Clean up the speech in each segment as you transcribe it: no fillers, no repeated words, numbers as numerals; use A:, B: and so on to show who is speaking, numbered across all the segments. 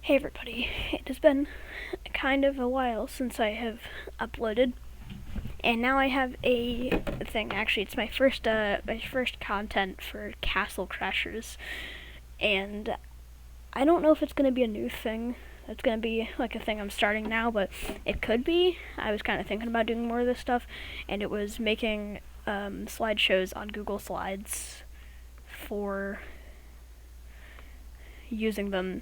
A: Hey everybody, it has been kind of a while since I have uploaded, and now I have a thing. Actually, it's my first content for Castle Crashers, and I don't know if it's gonna be a new thing. It's gonna be like a thing I'm starting now, but it could be. I was kind of thinking about doing more of this stuff, and it was making slideshows on Google Slides for using them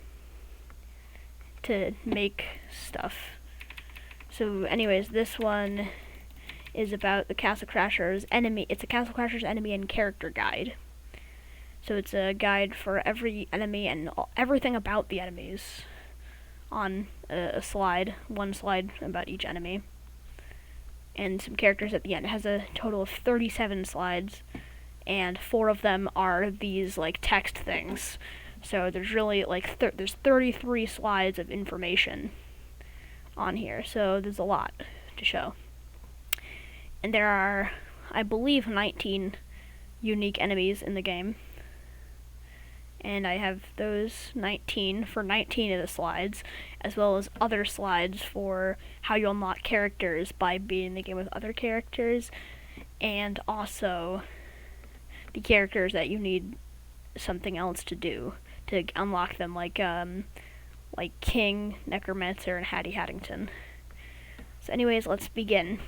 A: to make stuff. So anyways, this one is about the Castle Crashers enemy. It's a Castle Crashers enemy and character guide. So it's a guide for every enemy and everything about the enemies on a slide, one slide about each enemy. And some characters at the end. It has a total of 37 slides, and 4 of them are these like text things. So there's really like there's 33 slides of information on here. So there's a lot to show. And there are, I believe, 19 unique enemies in the game. And I have those 19 for 19 of the slides, as well as other slides for how you unlock characters by beating the game with other characters, and also the characters that you need something else to do to unlock them, like King, Necromancer, and Hattie Haddington. So anyways, let's begin.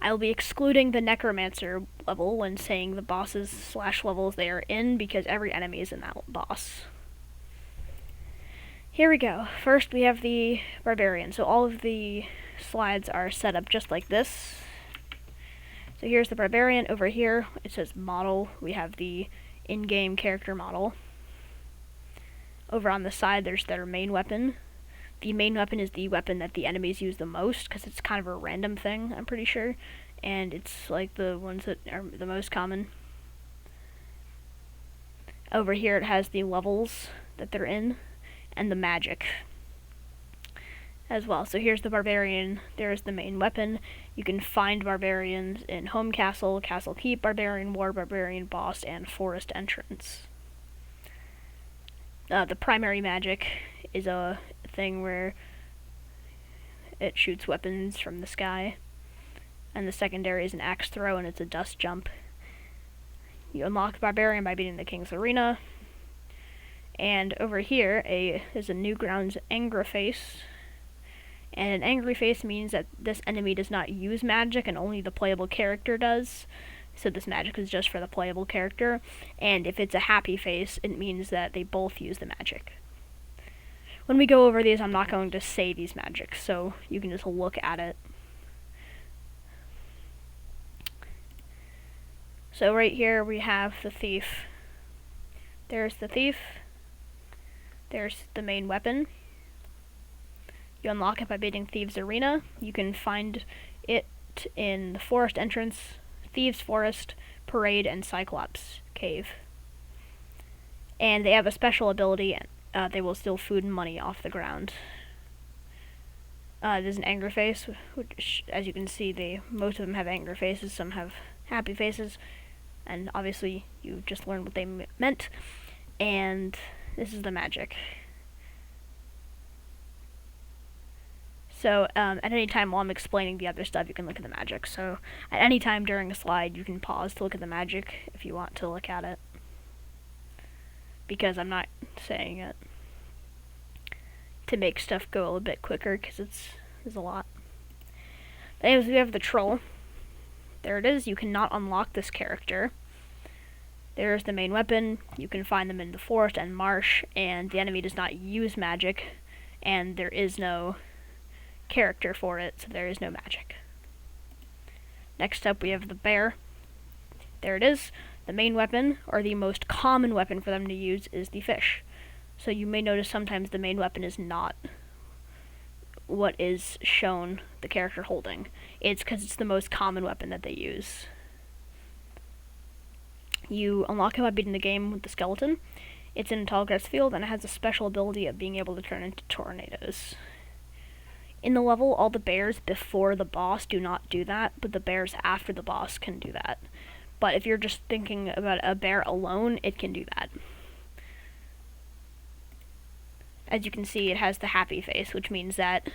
A: I will be excluding the Necromancer level when saying the bosses / levels they are in, because every enemy is in that boss. Here we go. First we have the Barbarian. So all of the slides are set up just like this. So here's the Barbarian. Over here it says model. We have the in-game character model. Over on the side there's their main weapon. The main weapon is the weapon that the enemies use the most, because it's kind of a random thing, I'm pretty sure, and it's like the ones that are the most common. Over here it has the levels that they're in, and the magic as well. So here's the Barbarian, there's the main weapon. You can find Barbarians in Home Castle, Castle Keep, Barbarian War, Barbarian Boss, and Forest Entrance. The primary magic is a thing where it shoots weapons from the sky, and the secondary is an axe throw, and it's a dust jump. You unlock the Barbarian by beating the King's Arena. And over here is a Newgrounds Angry Face, and an angry face means that this enemy does not use magic and only the playable character does. So this magic is just for the playable character. And if it's a happy face, it means that they both use the magic. When we go over these, I'm not going to say these magics, so you can just look at it. So right here we have the Thief. There's the Thief. There's the main weapon. You unlock it by beating Thieves Arena. You can find it in the Forest Entrance, Thieves Forest, Parade, and Cyclops Cave. And they have a special ability, they will steal food and money off the ground. There's an angry face, which, as you can see, most of them have angry faces, some have happy faces, and obviously you just learned what they meant. And this is the magic. So at any time while I'm explaining the other stuff, you can look at the magic. So at any time during a slide, you can pause to look at the magic if you want to look at it, because I'm not saying it to make stuff go a little bit quicker, because there's a lot. But anyways, we have the Troll. There it is. You cannot unlock this character. There's the main weapon. You can find them in the forest and marsh, and the enemy does not use magic, and there is no character for it, so there is no magic. Next up we have the Bear. There it is. The main weapon, or the most common weapon for them to use, is the fish. So you may notice sometimes the main weapon is not what is shown the character holding. It's because it's the most common weapon that they use. You unlock it by beating the game with the skeleton. It's in a tall grass field, and it has a special ability of being able to turn into tornadoes. In the level, all the bears before the boss do not do that, but the bears after the boss can do that. But if you're just thinking about a bear alone, it can do that. As you can see, it has the happy face, which means that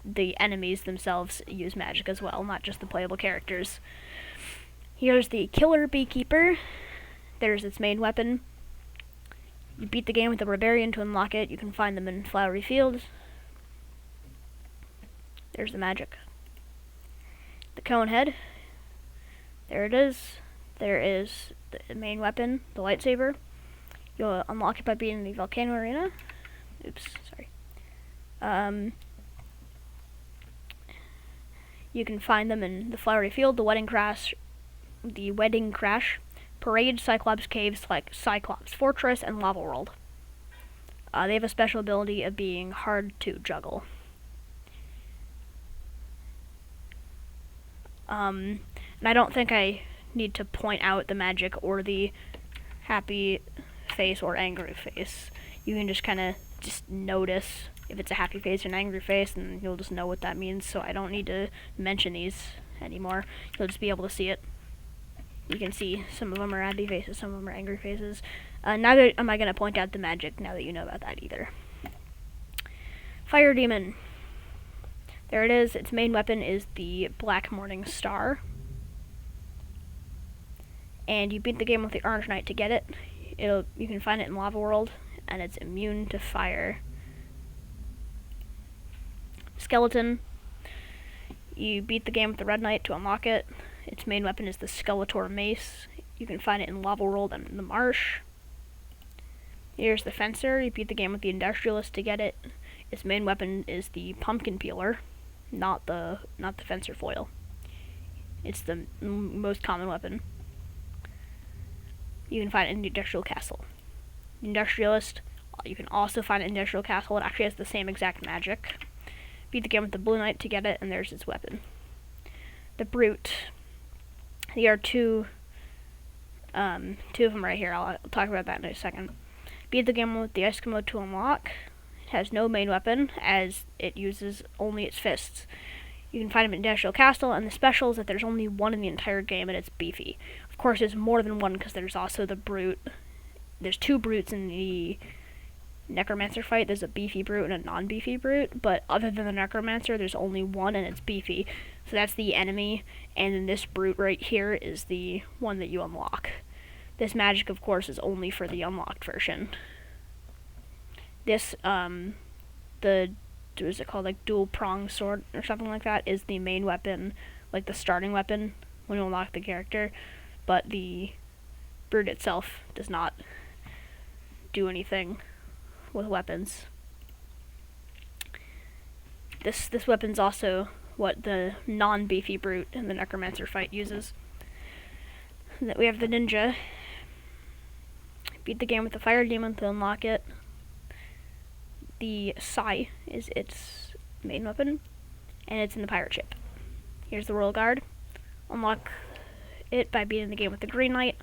A: the enemies themselves use magic as well, not just the playable characters. Here's the Killer Beekeeper. There's its main weapon. You beat the game with the Barbarian to unlock it. You can find them in Flowery Fields. There's the magic. The Cone Head. There it is. There is the main weapon, the lightsaber. You'll unlock it by beating the Volcano Arena. Oops, sorry. You can find them in the Flowery Field, the Wedding Crash, Parade, Cyclops Caves, like Cyclops Fortress, and Lava World. They have a special ability of being hard to juggle. And I don't think I need to point out the magic or the happy face or angry face. You can just kind of notice if it's a happy face or an angry face, and you'll just know what that means, so I don't need to mention these anymore. You'll just be able to see it. You can see some of them are happy faces, some of them are angry faces. Neither am I going to point out the magic now that you know about that either. Fire Demon. There it is. Its main weapon is the Black Morning Star. And you beat the game with the Orange Knight to get it. You can find it in Lava World, and it's immune to fire. Skeleton. You beat the game with the Red Knight to unlock it. Its main weapon is the Skeletor Mace. You can find it in Lava World and in the Marsh. Here's the Fencer. You beat the game with the Industrialist to get it. Its main weapon is the Pumpkin Peeler, not the Fencer foil. It's the most common weapon. You can find it in the Industrial Castle. Industrialist, you can also find it in Industrial Castle. It actually has the same exact magic. Beat the game with the Blue Knight to get it, and there's its weapon. The Brute. There are two of them right here. I'll talk about that in a second. Beat the game with the Eskimo to unlock. It has no main weapon, as it uses only its fists. You can find them in Industrial Castle, and the special is that there's only one in the entire game, and it's beefy. Of course, there's more than one, because there's also the Brute. There's two Brutes in the Necromancer fight. There's a beefy Brute and a non-beefy Brute, but other than the Necromancer, there's only one, and it's beefy. So that's the enemy, and then this Brute right here is the one that you unlock. This magic, of course, is only for the unlocked version. This, what is it called, like dual prong sword or something like that, is the main weapon, like the starting weapon when you unlock the character, but the Brute itself does not do anything with weapons. This weapon's also what the non-beefy Brute in the Necromancer fight uses. That we have the Ninja. Beat the game with the Fire Demon to unlock it. The Sai is its main weapon, and it's in the Pirate Ship. Here's the Royal Guard. Unlock it by beating the game with the Green Knight.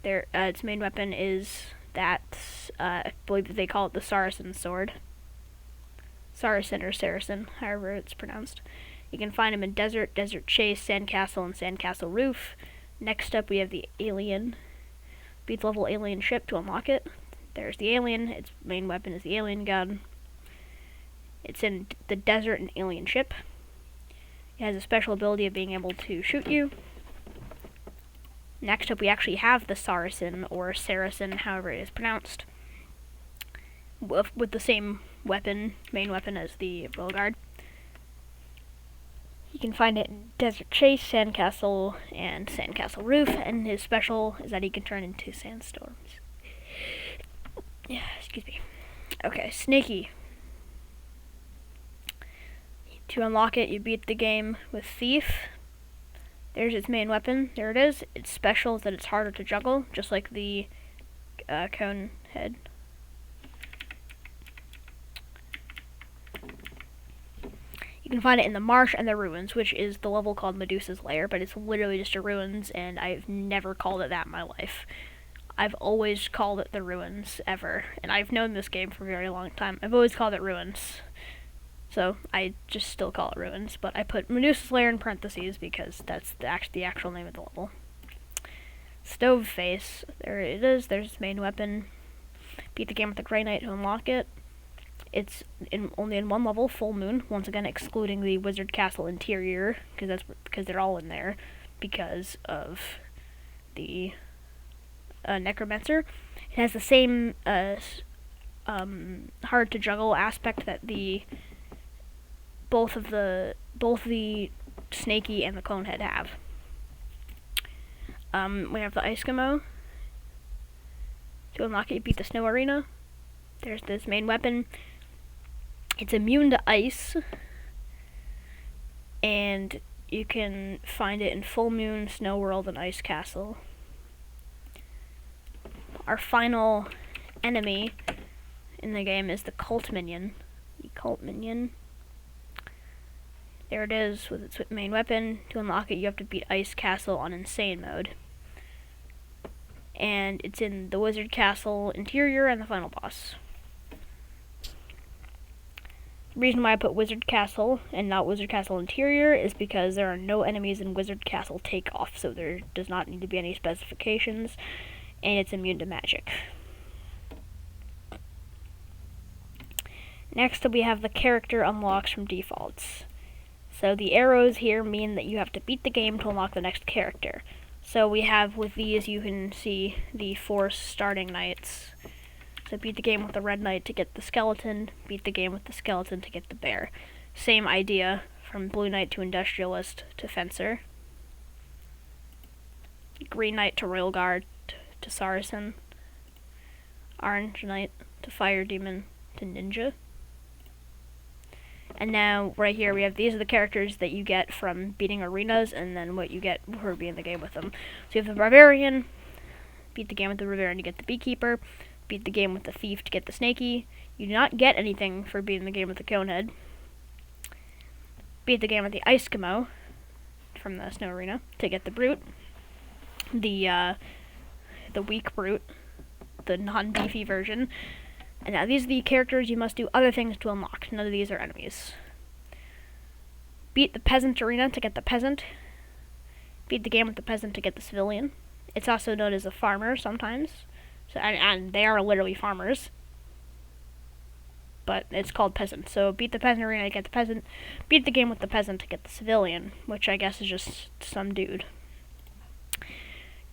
A: Its main weapon is that, I believe they call it the Saracen Sword. Saracen or Saracen, however it's pronounced. You can find them in Desert, Desert Chase, Sandcastle, and Sandcastle Roof. Next up we have the Alien. Beat the level Alien ship to unlock it. There's the Alien. Its main weapon is the Alien Gun. It's in the Desert and Alien ship. It has a special ability of being able to shoot you. Next up we actually have the Saracen, or Saracen, however it is pronounced, with the same weapon, main weapon, as the Royal Guard. You can find it in Desert Chase, Sandcastle, and Sandcastle Roof, and his special is that he can turn into sandstorms. Yeah, excuse me. Okay, Snaky. To unlock it, you beat the game with Thief. There's its main weapon. There it is. Its special is that it's harder to juggle, just like the Cone Head. You can find it in the Marsh and the Ruins, which is the level called Medusa's Lair, but it's literally just a ruins, and I've never called it that in my life. I've always called it the Ruins, ever, and I've known this game for a very long time. I've always called it Ruins, so I just still call it Ruins, but I put Medusa's Lair in parentheses because that's the actual name of the level. Stoveface, there it is, there's its main weapon. Beat the game with the Grey Knight to unlock it. It's only in one level, full moon. Once again, excluding the wizard castle interior because they're all in there because of the necromancer. It has the same hard to juggle aspect that both the snaky and the conehead have. We have the Eskimo. To unlock it, you beat the snow arena. There's this main weapon. It's immune to ice, and you can find it in Full Moon, Snow World, and Ice Castle. Our final enemy in the game is the Cult Minion. The Cult Minion. There it is with its main weapon. To unlock it, you have to beat Ice Castle on Insane mode. And it's in the Wizard Castle interior and the final boss. The reason why I put Wizard Castle and not Wizard Castle interior is because there are no enemies in Wizard Castle Takeoff, so there does not need to be any specifications, and it's immune to magic. Next, we have the character unlocks from defaults. So the arrows here mean that you have to beat the game to unlock the next character. So we have with these, you can see the 4 starting knights. So beat the game with the red knight to get the skeleton, beat the game with the skeleton to get the bear. Same idea from blue knight to industrialist to fencer. Green knight to royal guard to Saracen. Orange knight to fire demon to ninja. And now, right here, we have these are the characters that you get from beating arenas, and then what you get for being in the game with them. So you have the barbarian, beat the game with the barbarian to get the beekeeper, beat the game with the thief to get the snaky. You do not get anything for beating the game with the conehead. Beat the game with the Eskimo from the snow arena to get the brute, the weak brute, the non-beefy version. And now these are the characters you must do other things to unlock. None of these are enemies. Beat the peasant arena to get the peasant. Beat the game with the peasant to get the civilian. It's also known as a farmer sometimes. So, and they are literally farmers. But it's called peasant. So beat the peasant arena to get the peasant. Beat the game with the peasant to get the civilian, which I guess is just some dude.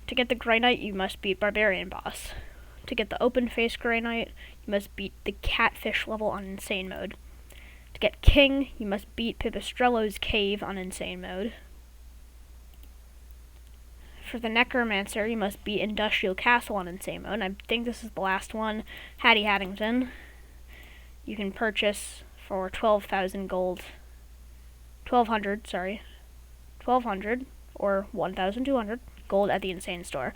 A: To get the Grey Knight, you must beat Barbarian boss. To get the open face Grey Knight, you must beat the Catfish level on Insane mode. To get King, you must beat Pipistrello's Cave on Insane mode. For the Necromancer, you must beat Industrial Castle on Insane mode. And I think this is the last one. Hattie Haddington. You can purchase for 12,000 gold. 1,200, sorry. 1,200 or 1,200 gold at the Insane store.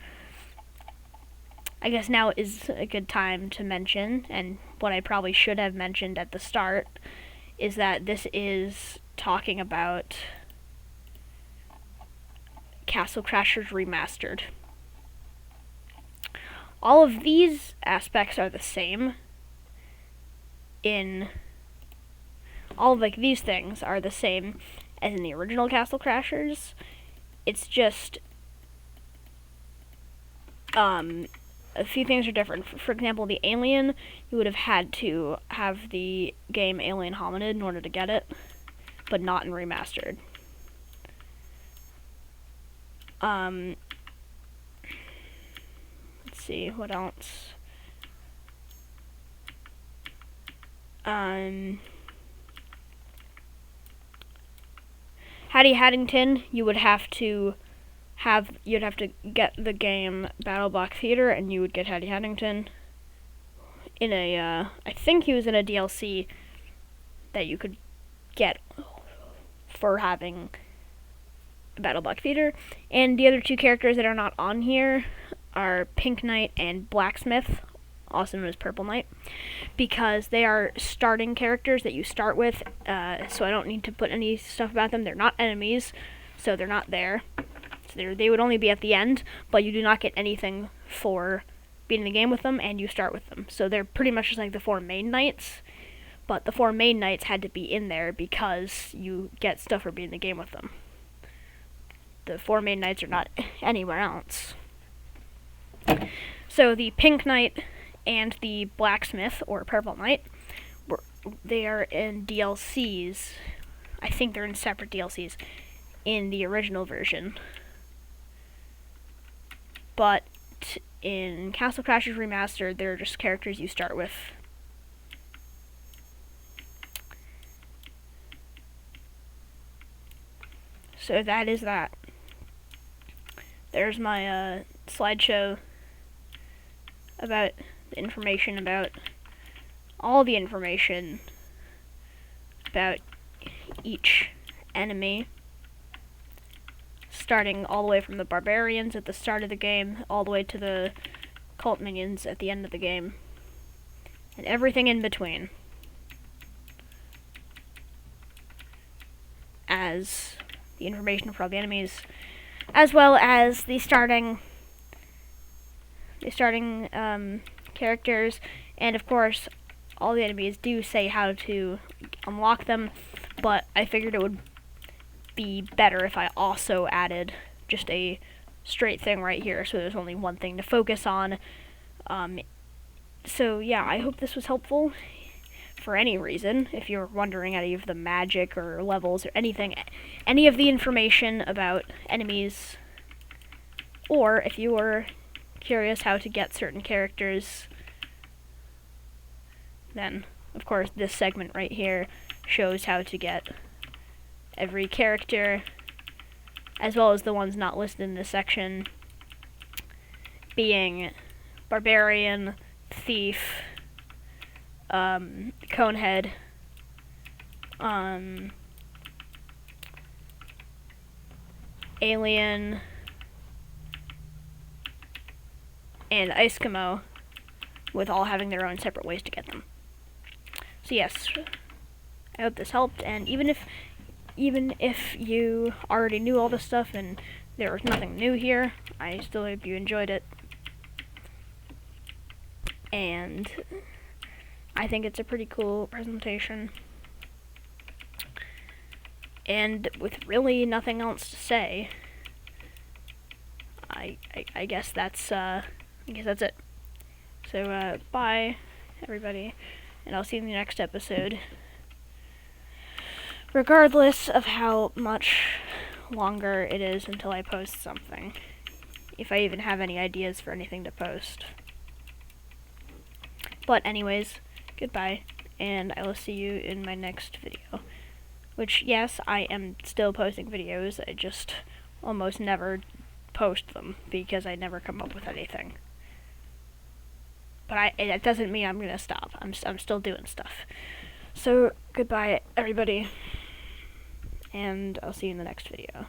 A: I guess now is a good time to mention, and what I probably should have mentioned at the start, is that this is talking about Castle Crashers Remastered. All of these aspects are the same all of these things are the same as in the original Castle Crashers. It's just a few things are different. For example, the alien, you would have had to have the game Alien Hominid in order to get it, but not in Remastered. Let's see, what else? Hattie Haddington, you'd have to get the game Battle Block Theater, and you would get Hattie Haddington in I think he was in a DLC that you could get for having Battle Block Theater. And the other 2 characters that are not on here are Pink Knight and Blacksmith, also known as Purple Knight, because they are starting characters that you start with, so I don't need to put any stuff about them. They're not enemies, so they're not there. They would only be at the end, but you do not get anything for beating the game with them, and you start with them. So they're pretty much just like the 4 main knights, but the 4 main knights had to be in there because you get stuff for beating the game with them. The 4 main knights are not anywhere else. So the Pink Knight and the Blacksmith, or Purple Knight, they are in DLCs. I think they're in separate DLCs in the original version. But in Castle Crashers Remastered, they're just characters you start with. So that is that. There's my slideshow about the information about all the information about each enemy, starting all the way from the barbarians at the start of the game all the way to the cult minions at the end of the game, and everything in between, as the information for all the enemies, as well as the starting characters, and of course all the enemies do say how to unlock them, but I figured it would be better if I also added just a straight thing right here, so there's only one thing to focus on. So yeah, I hope this was helpful for any reason. If you're wondering any of the magic or levels or anything, any of the information about enemies, or if you were curious how to get certain characters, then of course this segment right here shows how to get every character, as well as the ones not listed in this section, being Barbarian, Thief, Conehead, Alien, and Eskimo, with all having their own separate ways to get them. So yes, I hope this helped, and even if you already knew all this stuff and there was nothing new here, I still hope you enjoyed it. And I think it's a pretty cool presentation. And with really nothing else to say, I guess that's it. So bye everybody, and I'll see you in the next episode. Regardless of how much longer it is until I post something, if I even have any ideas for anything to post. But anyways, goodbye, and I will see you in my next video. Which, yes, I am still posting videos, I just almost never post them, because I never come up with anything. But it doesn't mean I'm gonna stop. I'm still doing stuff. So, goodbye, everybody, and I'll see you in the next video.